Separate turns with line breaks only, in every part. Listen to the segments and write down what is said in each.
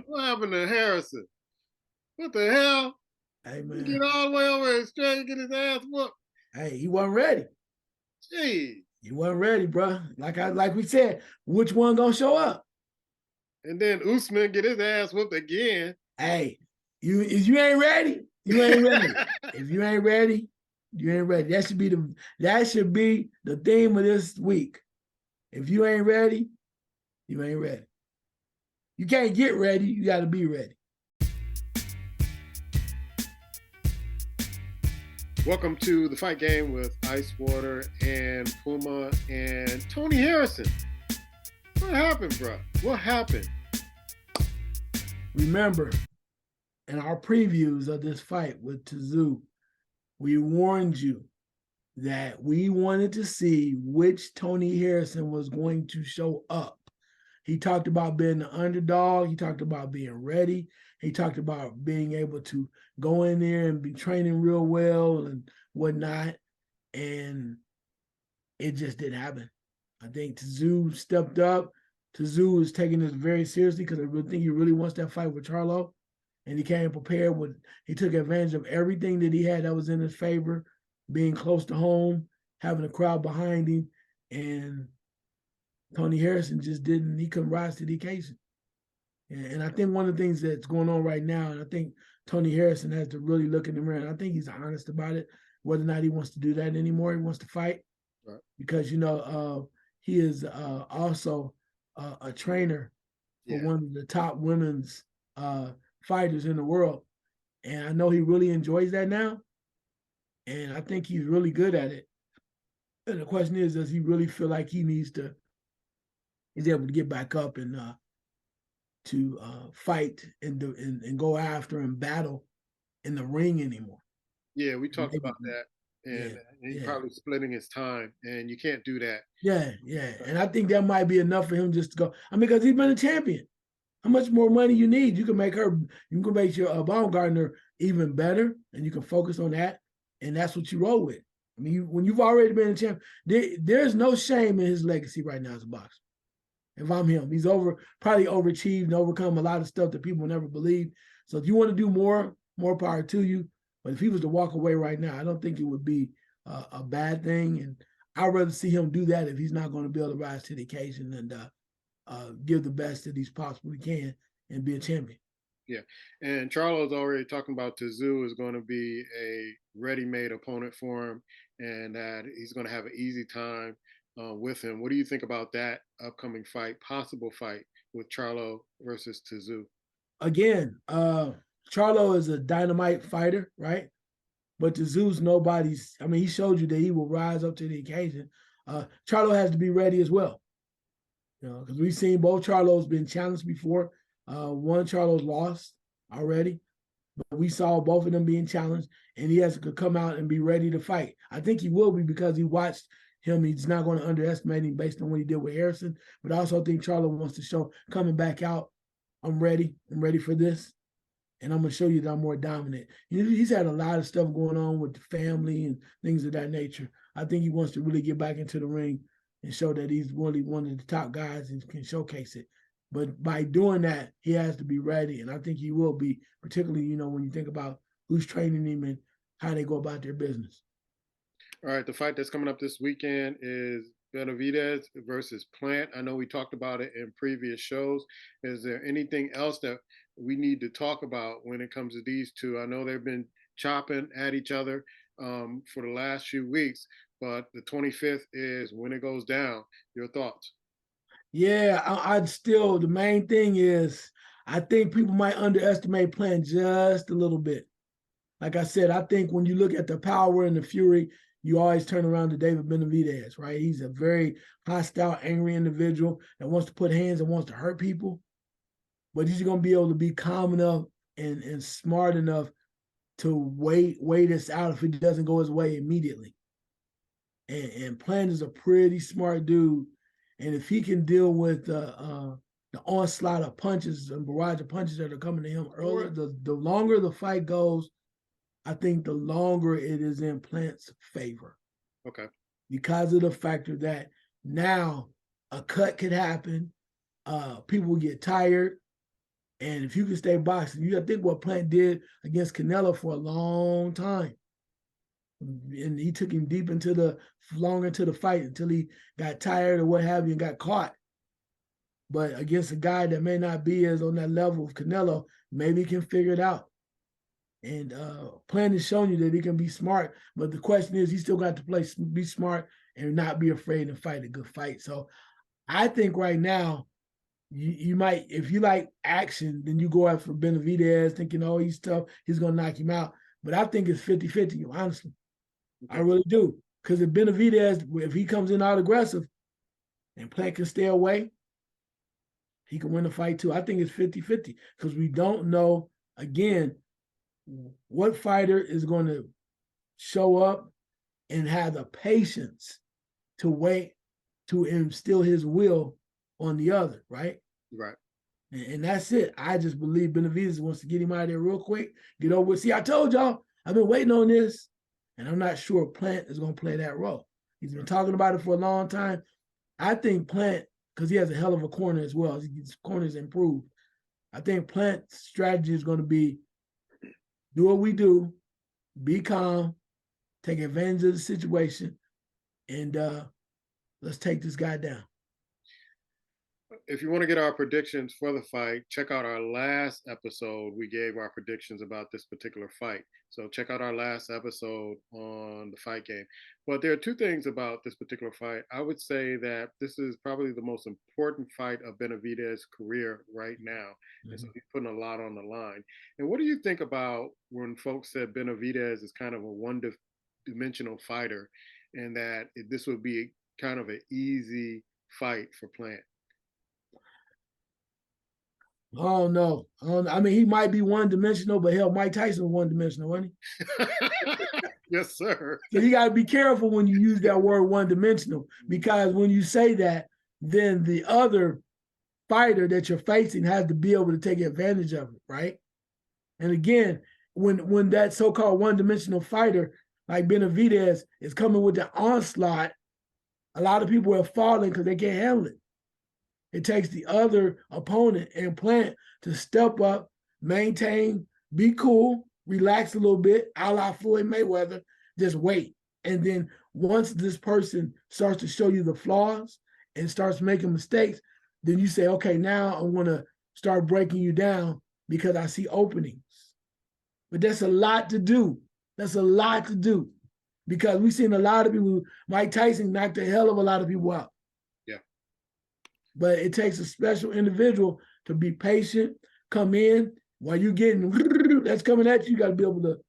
What happened to Harrison? What the hell?
Hey
He
man,
get all the way over here straight and get his ass whooped.
hey, he wasn't ready.
Gee.
He wasn't ready, bro. Like we said, which one gonna show up?
And then Usman get his ass whooped again.
Hey, if you ain't ready, you ain't ready. If you ain't ready, you ain't ready. That should be the theme of this week. If you ain't ready, you ain't ready. You can't get ready, you gotta be ready.
Welcome to the fight game with Icewater and Puma and Tony Harrison. What happened, bro? What happened?
Remember, in our previews of this fight with Tszyu, we warned you that we wanted to see which Tony Harrison was going to show up. He talked about being the underdog. He talked about being ready. He talked about being able to go in there and be training real well and whatnot. And it just didn't happen. I think Tszyu stepped up. Tszyu is taking this very seriously because I really think he really wants that fight with Charlo. And he came prepared with, he took advantage of everything that he had that was in his favor, being close to home, having a crowd behind him. And Tony Harrison just didn't, he couldn't rise to the occasion. And I think one of the things that's going on right now, and I think Tony Harrison has to really look in the mirror, and I think he's honest about it, whether or not he wants to do that anymore. He wants to fight. Right. Because, he is also a trainer for one of the top women's fighters in the world. And I know he really enjoys that now. And I think he's really good at it. And the question is, does he really feel like he's able to get back up and to fight and go after and battle in the ring anymore?
Yeah, we talked about that. And he's probably splitting his time, and you can't do that.
Yeah. And I think that might be enough for him just to go. I mean, because he's been a champion. How much more money you need? You can make your Baumgartner even better, and you can focus on that, and that's what you roll with. I mean, when you've already been a champion, there's no shame in his legacy right now as a boxer. If I'm him, he's probably overachieved and overcome a lot of stuff that people never believed. So if you want to do more power to you. But if he was to walk away right now, I don't think it would be a bad thing. And I'd rather see him do that if he's not going to be able to rise to the occasion and give the best that he's possibly can and be a champion.
Yeah, and Charlo's already talking about Tszyu is going to be a ready-made opponent for him, and that he's going to have an easy time with him. What do you think about that upcoming fight, possible fight with Charlo versus Tszyu?
Again, Charlo is a dynamite fighter, right? But Tszyu's nobody's. I mean, he showed you that he will rise up to the occasion. Charlo has to be ready as well. Because we've seen both Charlos been challenged before. One Charlo's lost already, but we saw both of them being challenged, and he has to come out and be ready to fight. I think he will be because he watched him. He's not going to underestimate him based on what he did with Harrison, but I also think Charlo wants to show coming back out, I'm ready for this, and I'm going to show you that I'm more dominant. He's had a lot of stuff going on with the family and things of that nature. I think he wants to really get back into the ring and show that he's really one of the top guys and can showcase it. But by doing that, he has to be ready, and I think he will be, particularly, when you think about who's training him and how they go about their business.
All right, the fight that's coming up this weekend is Benavidez versus Plant. I know we talked about it in previous shows. Is there anything else that we need to talk about when it comes to these two? I know they've been chopping at each other for the last few weeks, but the 25th is when it goes down. Your thoughts?
Yeah, I'd still, the main thing is I think people might underestimate Plant just a little bit. Like I said, I think when you look at the power and the fury, you always turn around to David Benavidez, right? He's a very hostile, angry individual that wants to put hands and wants to hurt people. But he's going to be able to be calm enough and smart enough to wait this out if it doesn't go his way immediately. And Plant is a pretty smart dude. And if he can deal with the onslaught of punches and barrage of punches that are coming to him earlier, the longer the fight goes, I think the longer it is in Plant's favor.
Okay.
Because of the factor that now a cut could happen, people will get tired, And if you can stay boxing, you got to think what Plant did against Canelo for a long time. And he took him deep into the long into the fight until he got tired or what have you and got caught. But against a guy that may not be as on that level of Canelo, maybe he can figure it out. And Plant has shown you that he can be smart. But the question is, he still got to be smart and not be afraid and fight a good fight. So I think right now, you might, if you like action, then you go after Benavidez thinking, oh, he's tough, he's going to knock him out. But I think it's 50-50, honestly. Okay. I really do. Because if Benavidez, if he comes in out aggressive and Plant can stay away, he can win the fight too. I think it's 50-50 because we don't know, again, what fighter is going to show up and have the patience to wait to instill his will on the other, right?
Right.
And that's it. I just believe Benavidez wants to get him out of there real quick, get over with. See, I told y'all, I've been waiting on this, and I'm not sure Plant is going to play that role. He's been talking about it for a long time. I think Plant, because he has a hell of a corner as well, his corner's improved. I think Plant's strategy is going to be do what we do, be calm, take advantage of the situation, and let's take this guy down.
If you want to get our predictions for the fight, check out our last episode. We gave our predictions about this particular fight. So check out our last episode on the fight game. But there are two things about this particular fight. I would say that this is probably the most important fight of Benavidez's career right now. Mm-hmm. And so he's putting a lot on the line. And what do you think about when folks said Benavidez is kind of a one-dimensional fighter and that this would be kind of an easy fight for Plant?
Oh no! I mean, he might be one-dimensional, but hell, Mike Tyson was one-dimensional, wasn't he?
Yes, sir.
So you got to be careful when you use that word one-dimensional, because when you say that, then the other fighter that you're facing has to be able to take advantage of it, right? And again, when that so-called one-dimensional fighter like Benavidez is coming with the onslaught, a lot of people are falling because they can't handle it. It takes the other opponent and Plant to step up, maintain, be cool, relax a little bit, a la Floyd Mayweather, just wait. And then once this person starts to show you the flaws and starts making mistakes, then you say, okay, now I want to start breaking you down because I see openings. But that's a lot to do. That's a lot to do because we've seen a lot of people, Mike Tyson knocked the hell of a lot of people out. But it takes a special individual to be patient, come in while you're getting that's coming at you. You got to be able to,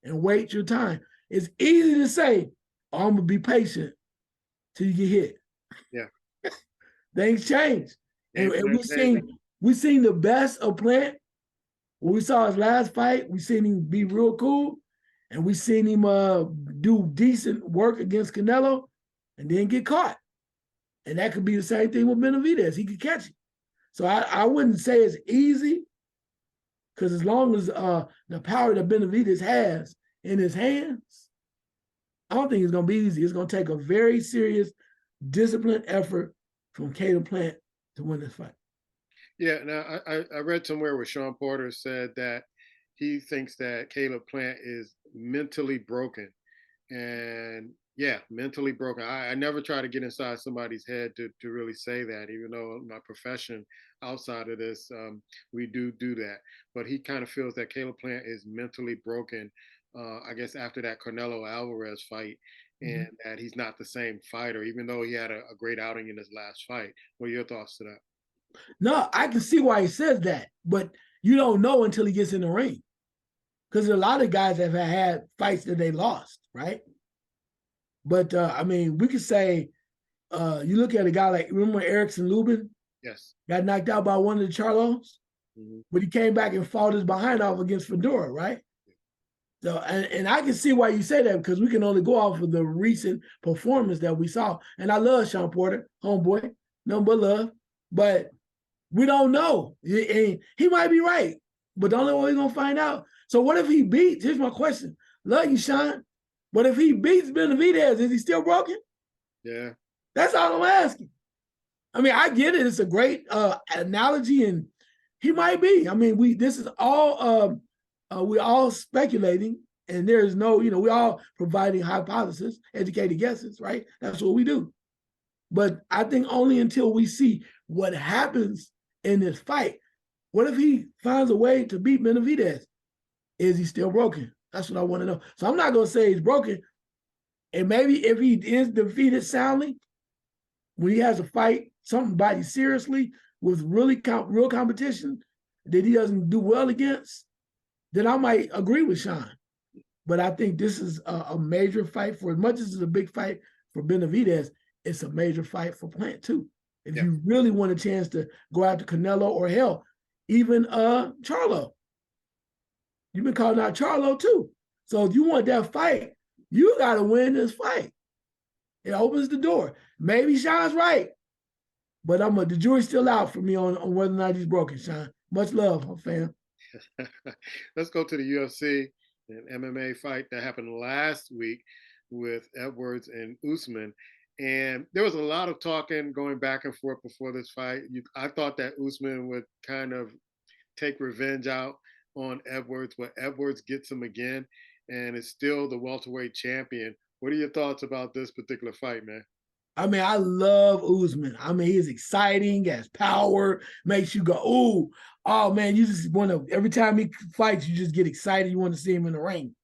and wait your time. It's easy to say, oh, I'm gonna be patient till you get hit.
Yeah,
things change, and we seen the best of Plant. When we saw his last fight, we seen him be real cool, and we seen him do decent work against Canelo, and then get caught. And that could be the same thing with Benavidez. He could catch it. So I wouldn't say it's easy, because as long as the power that Benavidez has in his hands, I don't think it's going to be easy. It's going to take a very serious, disciplined effort from Caleb Plant to win this fight.
Yeah, now I read somewhere where Sean Porter said that he thinks that Caleb Plant is mentally broken. And yeah, mentally broken. I never try to get inside somebody's head to really say that, even though my profession outside of this, we do that. But he kind of feels that Caleb Plant is mentally broken, I guess, after that Canelo Alvarez fight, and that he's not the same fighter, even though he had a great outing in his last fight. What are your thoughts to that?
No, I can see why he says that, but you don't know until he gets in the ring. Because a lot of guys have had fights that they lost, right? But I mean, we could say, you look at a guy like, remember Erickson Lubin?
Yes.
Got knocked out by one of the Charlos, but he came back and fought his behind off against Fedora, right? So, and I can see why you say that, because we can only go off of the recent performance that we saw. And I love Sean Porter, homeboy, nothing but love. But we don't know. He might be right, but the only way we're going to find out. So what if he beats, here's my question. Love you, Sean. But if he beats Benavidez, is he still broken?
Yeah.
That's all I'm asking. I mean, I get it. It's a great analogy, and He might be. I mean, this is all we're all speculating, and there is no, we're all providing hypotheses, educated guesses, right? That's what we do. But I think only until we see what happens in this fight. What if he finds a way to beat Benavidez? Is he still broken? That's what I want to know. So I'm not going to say he's broken. And maybe if he is defeated soundly, when he has a fight, somebody seriously with real competition that he doesn't do well against, then I might agree with Sean. But I think this is a major fight. For as much as it's a big fight for Benavidez, it's a major fight for Plant too. If you really want a chance to go after Canelo or hell, even Charlo. You've been calling out Charlo too. So if you want that fight, you got to win this fight. It opens the door. Maybe Sean's right, but the jury's still out for me on whether or not he's broken, Sean. Much love, fam.
Let's go to the UFC and MMA fight that happened last week with Edwards and Usman. And there was a lot of talking going back and forth before this fight. I thought that Usman would kind of take revenge out on Edwards, but Edwards gets him again and is still the welterweight champion. What are your thoughts about this particular fight, man?
I mean, I love Usman. I mean, he's exciting, has power, makes you go, ooh, oh man, you just want to, every time he fights, you just get excited. You want to see him in the ring.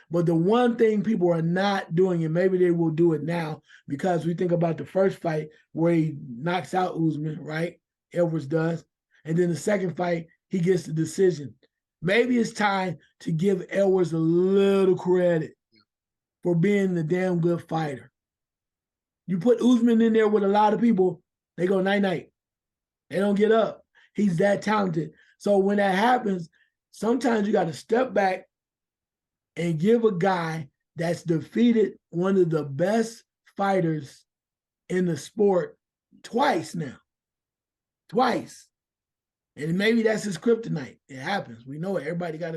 But the one thing people are not doing, and maybe they will do it now, because we think about the first fight where he knocks out Usman, right? Edwards does. And then the second fight, he gets the decision. Maybe it's time to give Edwards a little credit for being the damn good fighter. You put Usman in there with a lot of people, they go night-night. They don't get up. He's that talented. So when that happens, sometimes you got to step back and give a guy that's defeated one of the best fighters in the sport twice now. Twice. And maybe that's his kryptonite. It happens. We know it. Everybody got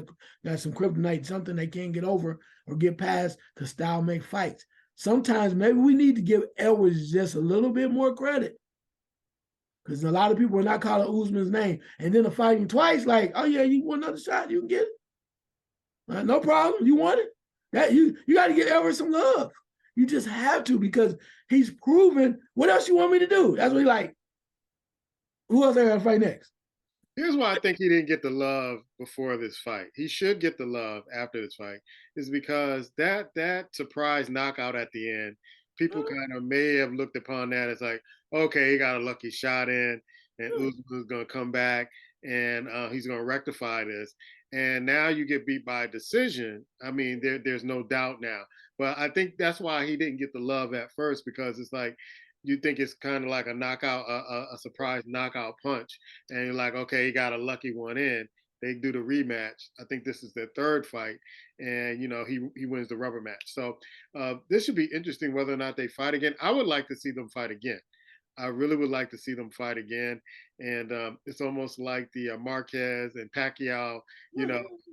some kryptonite, something they can't get over or get past, because style make fights. Sometimes maybe we need to give Edwards just a little bit more credit, because a lot of people are not calling Usman's name. And then the fighting twice, like, oh yeah, you want another shot, you can get it. No problem. You want it? That you got to give Edwards some love. You just have to, because he's proven. What else you want me to do? That's what he like. Who else I got to fight next?
Here's why I think he didn't get the love before this fight. He should get the love after this fight, is because that surprise knockout at the end, people kind of may have looked upon that as like, okay, he got a lucky shot in, and Usman's going to come back and he's going to rectify this. And now you get beat by a decision. I mean, there's no doubt now. But I think that's why he didn't get the love at first, because it's like, you think it's kind of like a knockout, a surprise knockout punch, and you're like, okay, he got a lucky one in. They do the rematch. I think this is their third fight, and he wins the rubber match. So this should be interesting whether or not they fight again. I would like to see them fight again. I really would like to see them fight again, and it's almost like the Marquez and Pacquiao,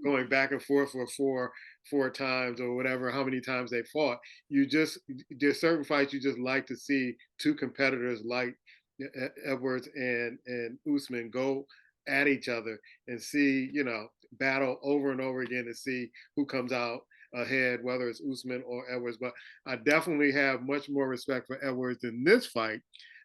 going back and forth for four times or whatever, how many times they fought. There's certain fights you just like to see two competitors like Edwards and Usman go at each other and see, battle over and over again to see who comes out ahead, whether it's Usman or Edwards. But I definitely have much more respect for Edwards in this fight,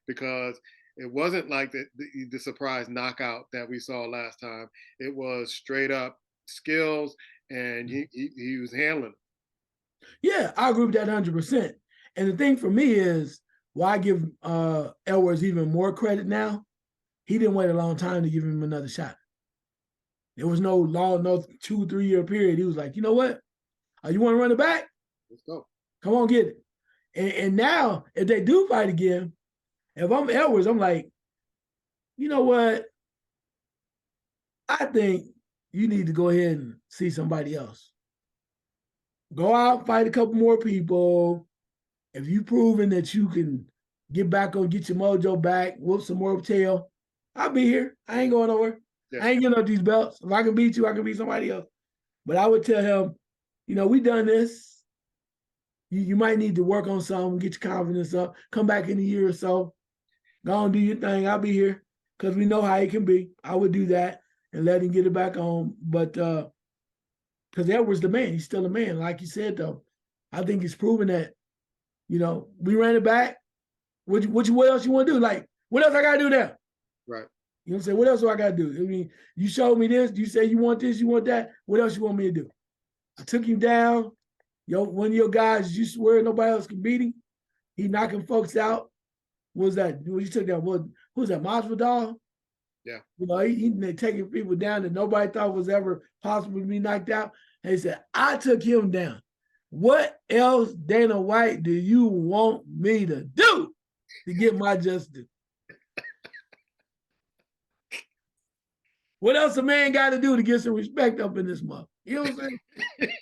because it wasn't like the surprise knockout that we saw last time. It was straight up skills, and he was handling it.
Yeah, I agree with that 100%. And the thing for me is, why give Edwards even more credit now? He didn't wait a long time to give him another shot. There was no 2-3 year period. He was like, you know what? You want to run it back?
Let's go.
Come on, get it. And now, if they do fight again, if I'm Edwards, I'm like, you know what? I think you need to go ahead and see somebody else. Go out, fight a couple more people. If you've proven that you can get your mojo back, whoop some more tail, I'll be here. I ain't going nowhere. Yeah. I ain't getting up these belts. If I can beat you, I can beat somebody else. But I would tell him, we done this. You might need to work on something, get your confidence up, come back in a year or so. Go on, do your thing. I'll be here, because we know how it can be. I would do that. and let him get it back on. But because Edwards the man, he's still a man. Like you said, though, I think he's proven that, we ran it back. What else you want to do? Like, what else I got to do now?
Right.
You know what I'm saying? What else do I got to do? I mean, you showed me this. You say you want this, you want that. What else you want me to do? I took him down. One of your guys, you swear nobody else can beat him. He knocking folks out. What was that? When you took down, who was that? Masvidal?
Yeah.
He taking people down that nobody thought was ever possible to be knocked out. And he said, I took him down. What else, Dana White, do you want me to do to get my justice? What else a man got to do to get some respect up in this month? You know what I'm saying?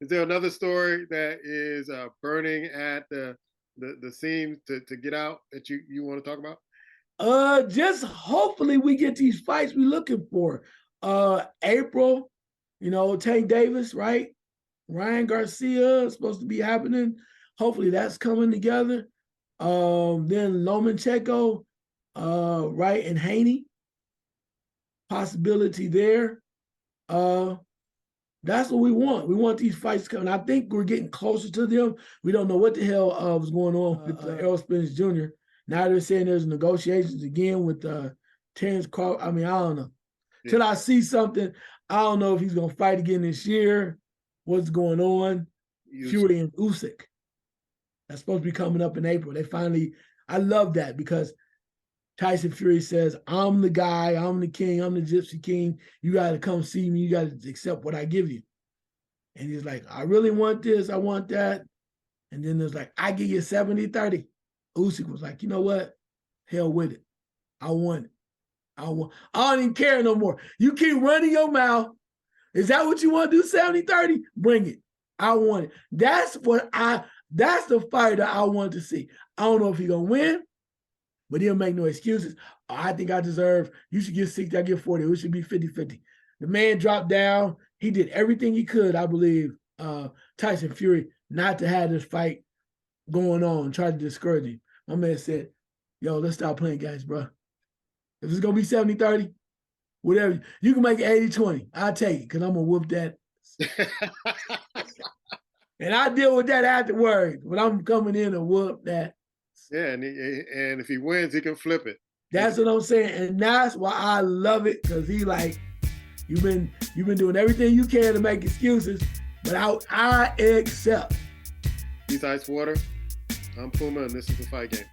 Is there another story that is burning at the seams to get out that you want to talk about?
Just hopefully we get these fights we're looking for. April, Tank Davis, right? Ryan Garcia is supposed to be happening. Hopefully that's coming together. Then Lomachenko, right, and Haney. Possibility there. That's what we want. We want these fights coming. I think we're getting closer to them. We don't know what the hell was going on with Errol Spence Jr. Now they're saying there's negotiations again with Terrence Crawford. I mean, I don't know. Yeah. Till I see something, I don't know if he's going to fight again this year. What's going on? Fury and Usyk. That's supposed to be coming up in April. I love that because Tyson Fury says, I'm the guy, I'm the king, I'm the Gypsy King. You got to come see me. You got to accept what I give you. And he's like, I really want this. I want that. And then there's like, I give you 70-30. Usyk was like, you know what? Hell with it. I want it. I don't even care no more. You keep running your mouth. Is that what you want to do, 70-30? Bring it. I want it. That's the fighter I want to see. I don't know if he's going to win, but he'll make no excuses. I think I deserve, you should get 60, I get 40. It should be 50-50. The man dropped down. He did everything he could, I believe, Tyson Fury, not to have this fight going on, try to discourage him. My man said, yo, let's stop playing games, bro. If it's going to be 70-30, whatever, you can make it 80-20. I'll take it because I'm going to whoop that. And I deal with that afterwards, but I'm coming in and whoop that.
Yeah, and if he wins, he can flip it.
That's what I'm saying, and that's why I love it, because he like, you've been doing everything you can to make excuses, but I accept.
He's Icewater. I'm Puma, and this is The Fight Game.